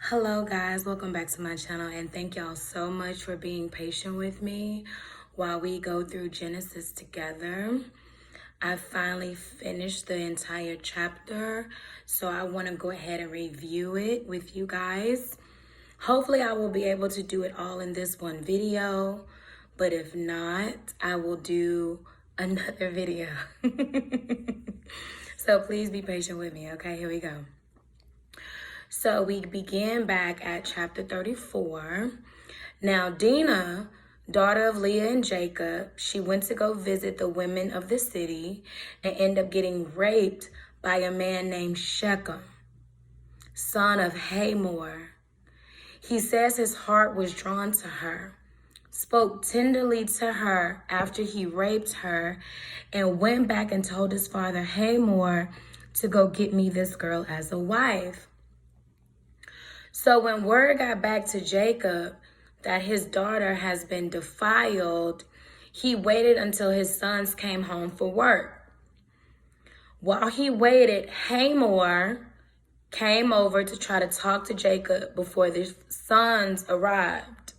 Hello guys, welcome back to my channel and thank y'all so much for being patient with me while we go through Genesis together. I finally finished the entire chapter, so I want to go ahead and review it with you guys. Hopefully I will be able to do it all in this one video, but if not, I will do another video. So please be patient with me, okay? Here we go. So we began back at chapter 34. Now Dinah, daughter of Leah and Jacob, she went to go visit the women of the city and ended up getting raped by a man named Shechem, son of Hamor. He says his heart was drawn to her, spoke tenderly to her after he raped her, and went back and told his father Hamor to go get me this girl as a wife. So when word got back to Jacob that his daughter has been defiled, he waited until his sons came home for work. While he waited, Hamor came over to try to talk to Jacob before the sons arrived.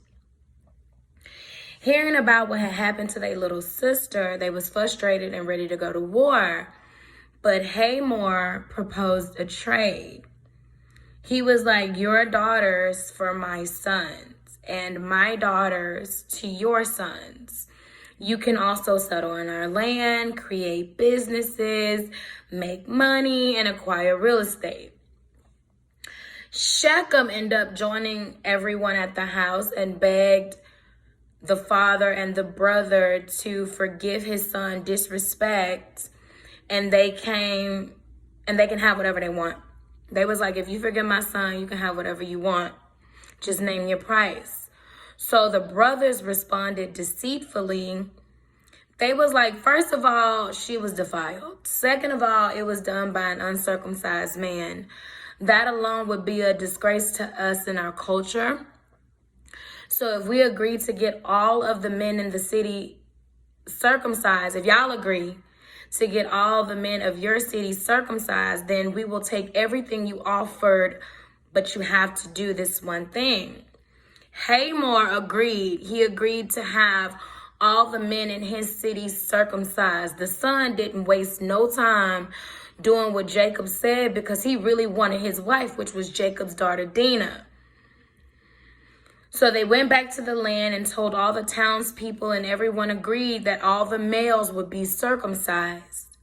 Hearing about what had happened to their little sister, they was frustrated and ready to go to war. But Hamor proposed a trade. He was like, your daughters for my sons and my daughters to your sons. You can also settle in our land, create businesses, make money, and acquire real estate. Shechem ended up joining everyone at the house and begged the father and the brother to forgive his son disrespect, and they can have whatever they want. They was like, if you forgive my son, you can have whatever you want. Just name your price. So the brothers responded deceitfully. They was like, first of all, she was defiled. Second of all, it was done by an uncircumcised man. That alone would be a disgrace to us in our culture. So if we agree to get all of the men in the city circumcised, if y'all agree to get all the men of your city circumcised, then we will take everything you offered, but you have to do this one thing. Hamor agreed. He agreed to have all the men in his city circumcised. The son didn't waste no time doing what Jacob said because he really wanted his wife, which was Jacob's daughter Dinah. So they went back to the land and told all the townspeople, and everyone agreed that all the males would be circumcised.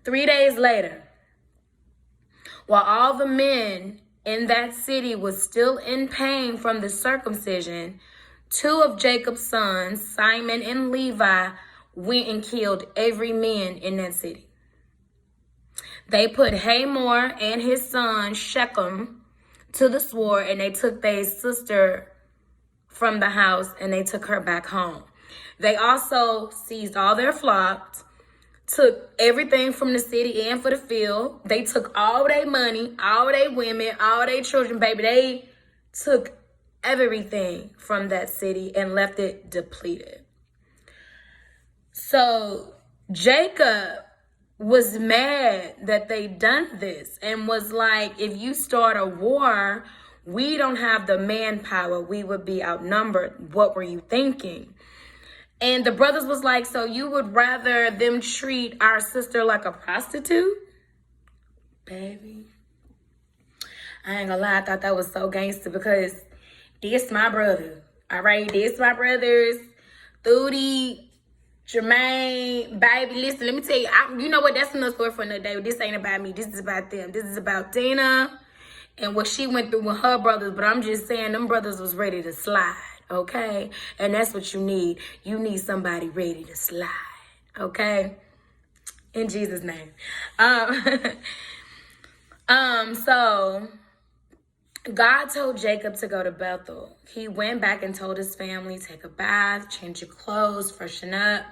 3 days later, while all the men in that city was still in pain from the circumcision, 2 of Jacob's sons, Simon and Levi, went and killed every man in that city. They put Hamor and his son Shechem to the sword, and they took their sister from the house and they took her back home. They also seized all their flocks, took everything from the city and for the field. They took all their money, all their women, all their children, baby. They took everything from that city and left it depleted. So Jacob was mad that they done this and was like, if you start a war, we don't have the manpower. We would be outnumbered. What were you thinking? And the brothers was like, so you would rather them treat our sister like a prostitute? Baby, I ain't gonna lie, I thought that was so gangster because this my brother. All right, this my brothers. Thudi, Jermaine, baby, listen, let me tell you, you know what? That's another story for another day. This ain't about me. This is about them. This is about Dinah and what she went through with her brothers. But I'm just saying, them brothers was ready to slide, okay? And that's what you need. You need somebody ready to slide, okay? In Jesus' name. So God told Jacob to go to Bethel. He went back and told his family, take a bath, change your clothes, freshen up.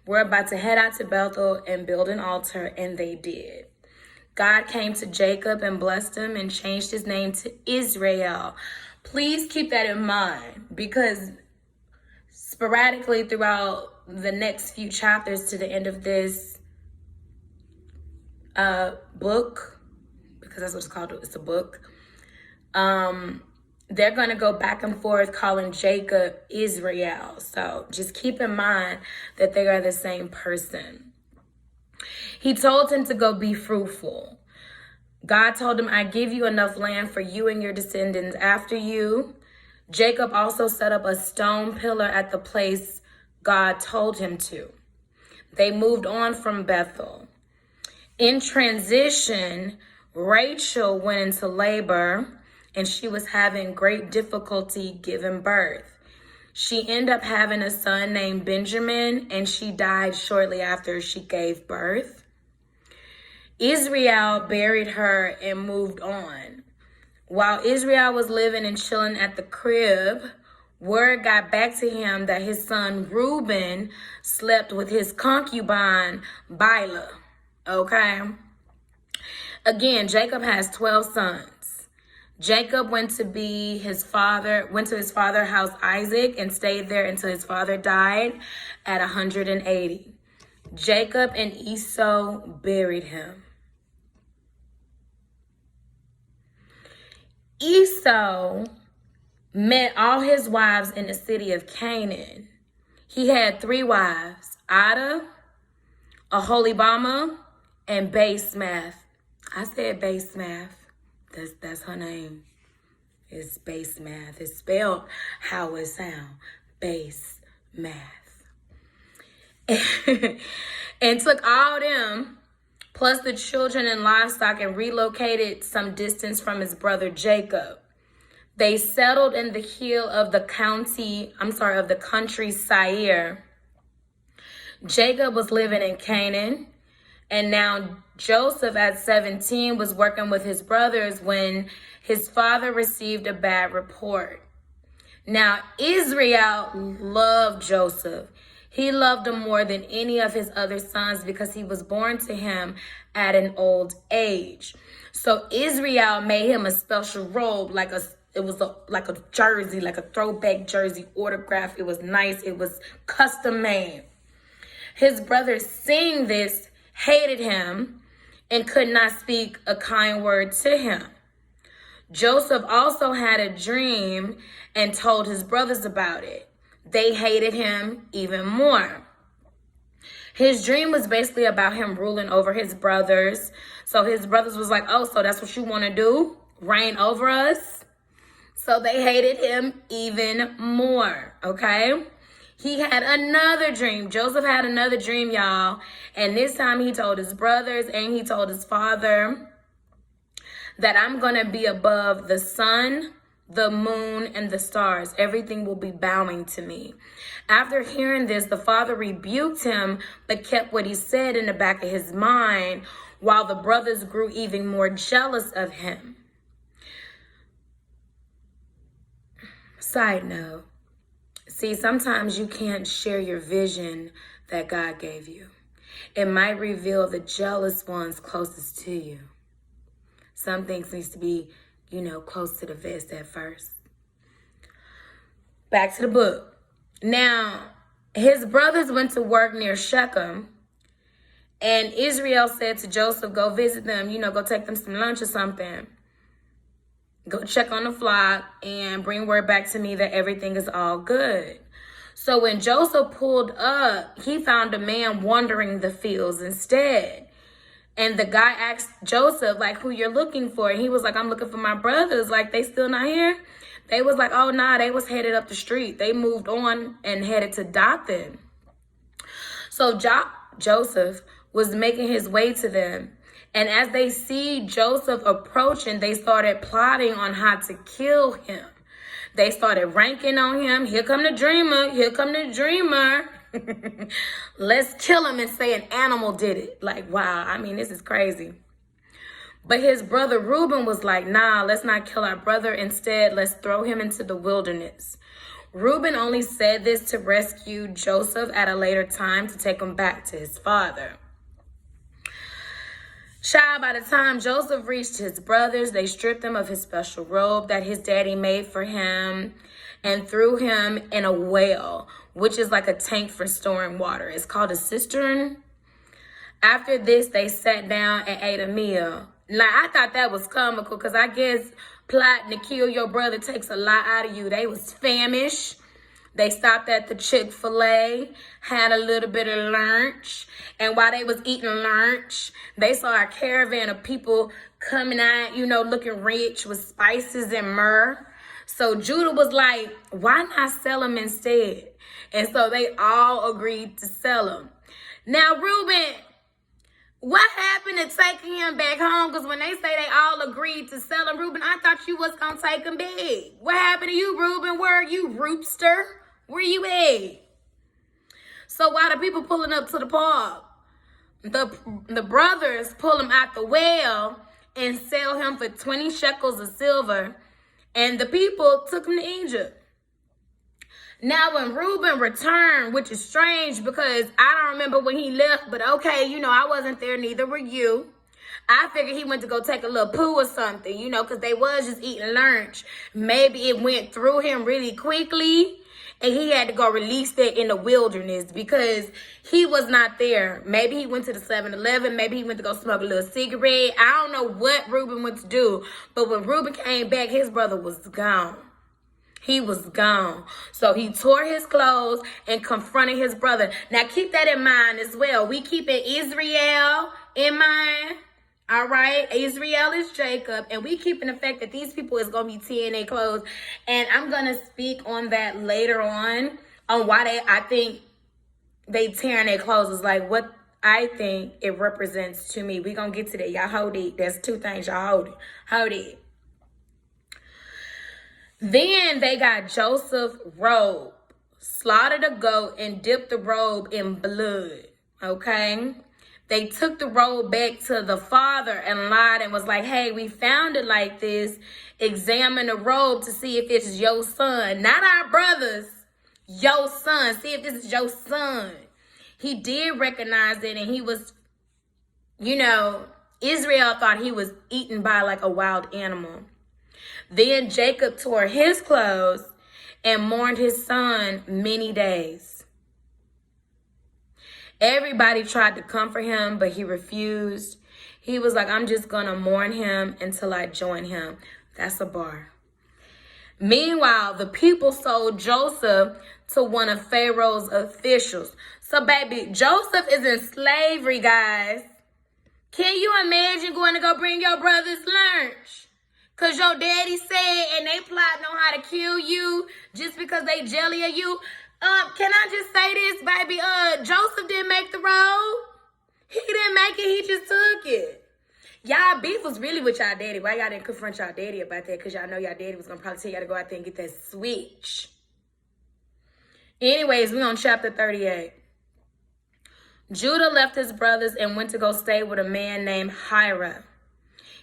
We're about to head out to Bethel and build an altar, and they did. God came to Jacob and blessed him and changed his name to Israel. Please keep that in mind because sporadically throughout the next few chapters to the end of this book, because that's what it's called, it's a book, They're going to go back and forth calling Jacob Israel. So just keep in mind that they are the same person. He told him to go be fruitful. God told him, I give you enough land for you and your descendants after you. Jacob also set up a stone pillar at the place God told him to. They moved on from Bethel. In transition, Rachel went into labor and she was having great difficulty giving birth. She ended up having a son named Benjamin, and she died shortly after she gave birth. Israel buried her and moved on. While Israel was living and chilling at the crib, word got back to him that his son Reuben slept with his concubine Bilhah. Okay? Again, Jacob has 12 sons. Jacob went to his father's house Isaac and stayed there until his father died at 180. Jacob and Esau buried him. Esau met all his wives in the city of Canaan. He had 3 wives, Adah, Aholibamah, and Basemath. I said Basemath. That's her name. It's Basemath. It's spelled how it sounds. Basemath. And took all them, plus the children and livestock, and relocated some distance from his brother Jacob. They settled in the hill of the country Seir. Jacob was living in Canaan. And now Joseph at 17 was working with his brothers when his father received a bad report. Now Israel loved Joseph. He loved him more than any of his other sons because he was born to him at an old age. So Israel made him a special robe, like a jersey, like a throwback jersey, autograph. It was nice. It was custom made. His brothers seeing this hated him and could not speak a kind word to him. Joseph also had a dream and told his brothers about it. They hated him even more. His dream was basically about him ruling over his brothers. So his brothers was like, oh, so that's what you want to do? Reign over us? So they hated him even more, okay? He had another dream. Joseph had another dream, y'all. And this time he told his brothers and he told his father that I'm going to be above the sun, the moon, and the stars. Everything will be bowing to me. After hearing this, the father rebuked him, but kept what he said in the back of his mind, while the brothers grew even more jealous of him. Side note. See, sometimes you can't share your vision that God gave you. It might reveal the jealous ones closest to you. Some things needs to be, close to the vest at first. Back to the book. Now, his brothers went to work near Shechem, and Israel said to Joseph, go visit them, go take them some lunch or something. Go check on the flock and bring word back to me that everything is all good. So when Joseph pulled up, he found a man wandering the fields instead. And the guy asked Joseph, who you're looking for? And he was like, I'm looking for my brothers. They still not here? They was like, oh, nah, they was headed up the street. They moved on and headed to Dothan. So Joseph was making his way to them. And as they see Joseph approaching, they started plotting on how to kill him. They started ranking on him. Here come the dreamer. Here come the dreamer. Let's kill him and say an animal did it. Wow. This is crazy. But his brother Reuben was like, nah, let's not kill our brother. Instead, let's throw him into the wilderness. Reuben only said this to rescue Joseph at a later time to take him back to his father. Child, by the time Joseph reached his brothers, they stripped him of his special robe that his daddy made for him and threw him in a well, which is like a tank for storing water. It's called a cistern. After this, they sat down and ate a meal. I thought that was comical because I guess plotting to kill your brother takes a lot out of you. They was famished. They stopped at the Chick-fil-A, had a little bit of lunch. And while they was eating lunch, they saw a caravan of people coming out, you know, looking rich with spices and myrrh. So Judah was like, why not sell them instead? And so they all agreed to sell them. Now, Reuben, what happened to taking him back home? Because when they say they all agreed to sell him, Reuben, I thought you was going to take him back. What happened to you, Reuben? Where are you, Roopster? Where you at? So while the people pulling up to the park, the brothers pull him out the well and sell him for 20 shekels of silver. And the people took him to Egypt. Now, when Reuben returned, which is strange because I don't remember when he left, but okay, you know, I wasn't there, neither were you. I figured he went to go take a little poo or something, you know, because they was just eating lunch. Maybe it went through him really quickly and he had to go release that in the wilderness because he was not there. Maybe he went to the 7-Eleven. Maybe he went to go smoke a little cigarette. I don't know what Reuben went to do, but when Reuben came back, his brother was gone. He was gone. So he tore his clothes and confronted his brother. Now keep that in mind as well. We keeping Israel in mind. All right. Israel is Jacob. And we keeping the fact that these people is going to be tearing their clothes. And I'm going to speak on that later on why I think they tearing their clothes is like what I think it represents to me. We're going to get to that. Y'all hold it. There's two things. Y'all hold it. Hold it. Then they got Joseph's robe, slaughtered a goat, and dipped the robe in blood, okay? They took the robe back to the father and lied and was like, hey, we found it like this. Examine the robe to see if it's your son. Not our brothers, your son. See if this is your son. He did recognize it, and he was, you know, Israel thought he was eaten by like a wild animal. Then Jacob tore his clothes and mourned his son many days. Everybody tried to comfort him, but he refused. He was like, I'm just going to mourn him until I join him. That's a bar. Meanwhile, the people sold Joseph to one of Pharaoh's officials. So, baby, Joseph is in slavery, guys. Can you imagine going to go bring your brother's lunch? Because your daddy said and they plotting on how to kill you just because they jelly of you. Can I just say this, baby? Joseph didn't make the road. He didn't make it. He just took it. Y'all beef was really with y'all daddy. Why y'all didn't confront y'all daddy about that? Because y'all know y'all daddy was going to probably tell y'all to go out there and get that switch. Anyways, we're on chapter 38. Judah left his brothers and went to go stay with a man named Hira.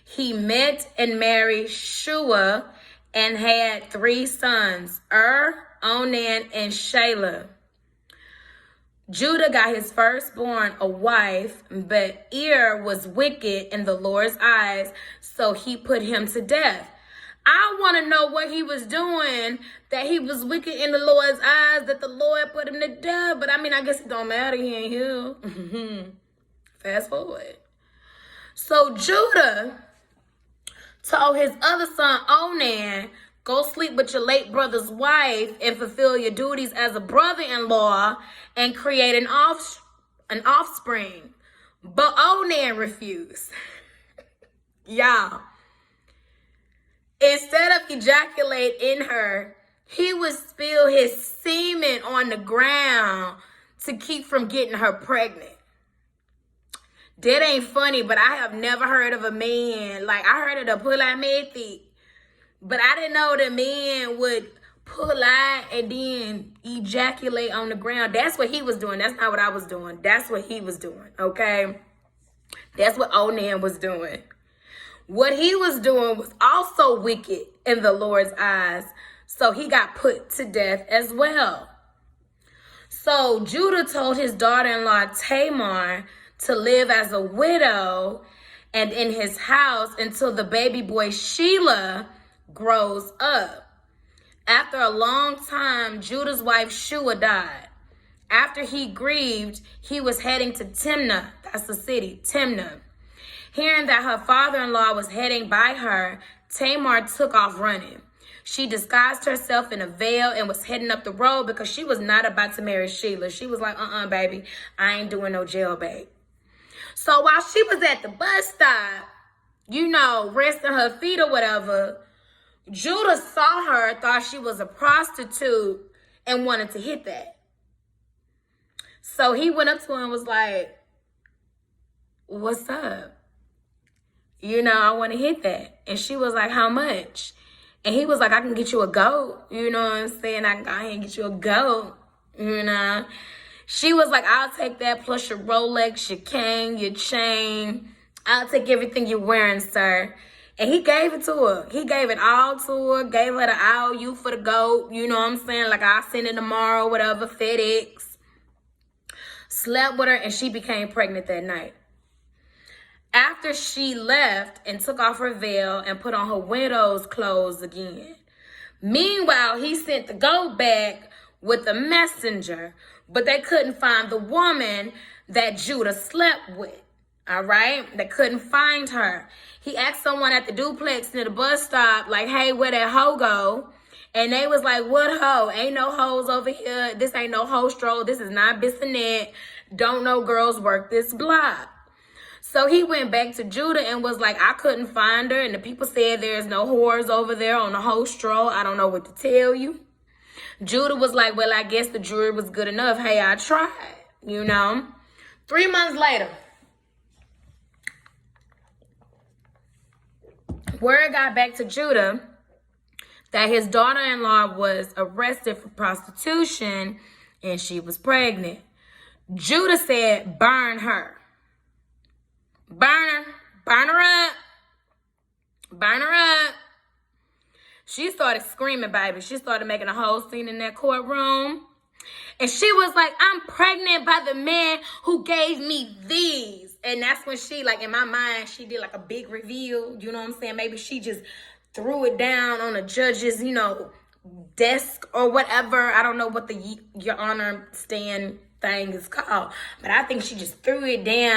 He met and married Shua and had 3 sons, Onan, and Shelah. Judah got his firstborn a wife, but was wicked in the Lord's eyes, so he put him to death. I want to know what he was doing that he was wicked in the Lord's eyes, that the Lord put him to death. But I mean, I guess it don't matter. He ain't here. Fast forward. So Judah told his other son, Onan, go sleep with your late brother's wife and fulfill your duties as a brother-in-law and create an offspring. But Onan refused. Y'all. Instead of ejaculate in her, he would spill his semen on the ground to keep from getting her pregnant. That ain't funny, but I have never heard of a man. Like, I heard of the pull out method, but I didn't know the man would pull out and then ejaculate on the ground. That's what he was doing. That's not what I was doing. That's what he was doing, okay? That's what Onan was doing. What he was doing was also wicked in the Lord's eyes, so he got put to death as well. So Judah told his daughter-in-law Tamar to live as a widow and in his house until the baby boy Shelah grows up. After a long time, Judah's wife Shua died. After he grieved, he was heading to Timnah. That's the city, Timnah. Hearing that her father-in-law was heading by her, Tamar took off running. She disguised herself in a veil and was heading up the road because she was not about to marry Sheila. She was like, baby, I ain't doing no jailbait. So while she was at the bus stop, resting her feet or whatever, Judah saw her, thought she was a prostitute, and wanted to hit that. So he went up to her and was like, what's up? I want to hit that. And she was like, how much? And he was like, I can get you a goat. You know what I'm saying? I can go ahead and get you a goat. She was like, I'll take that plus your Rolex, your cane, your chain. I'll take everything you're wearing, sir. And he gave it to her. He gave it all to her. Gave her the IOU for the goat. You know what I'm saying? Like, I'll send it tomorrow, whatever, FedEx. Slept with her, and she became pregnant that night. After she left and took off her veil and put on her widow's clothes again. Meanwhile, he sent the goat back with a messenger, but they couldn't find the woman that Judah slept with. All right? They couldn't find her. He asked someone at the duplex near the bus stop, like, hey, where that hoe go? And they was like, what hoe? Ain't no hoes over here. This ain't no hoe stroll. This is not Bissonnette. Don't no girls work this block. So he went back to Judah and was like, I couldn't find her. And the people said there's no whores over there on the hoe stroll. I don't know what to tell you. Judah was like, well, I guess the jury was good enough. Hey, I tried, 3 months later, word got back to Judah that his daughter-in-law was arrested for prostitution and she was pregnant. Judah said, burn her. Burn her up. Burn her up. She started screaming, baby. She started making a whole scene in that courtroom. And she was like, I'm pregnant by the man who gave me these. And that's when she, like, in my mind, she did like a big reveal. You know what I'm saying? Maybe she just threw it down on the judge's, desk or whatever. I don't know what the Your Honor stand thing is called. But I think she just threw it down.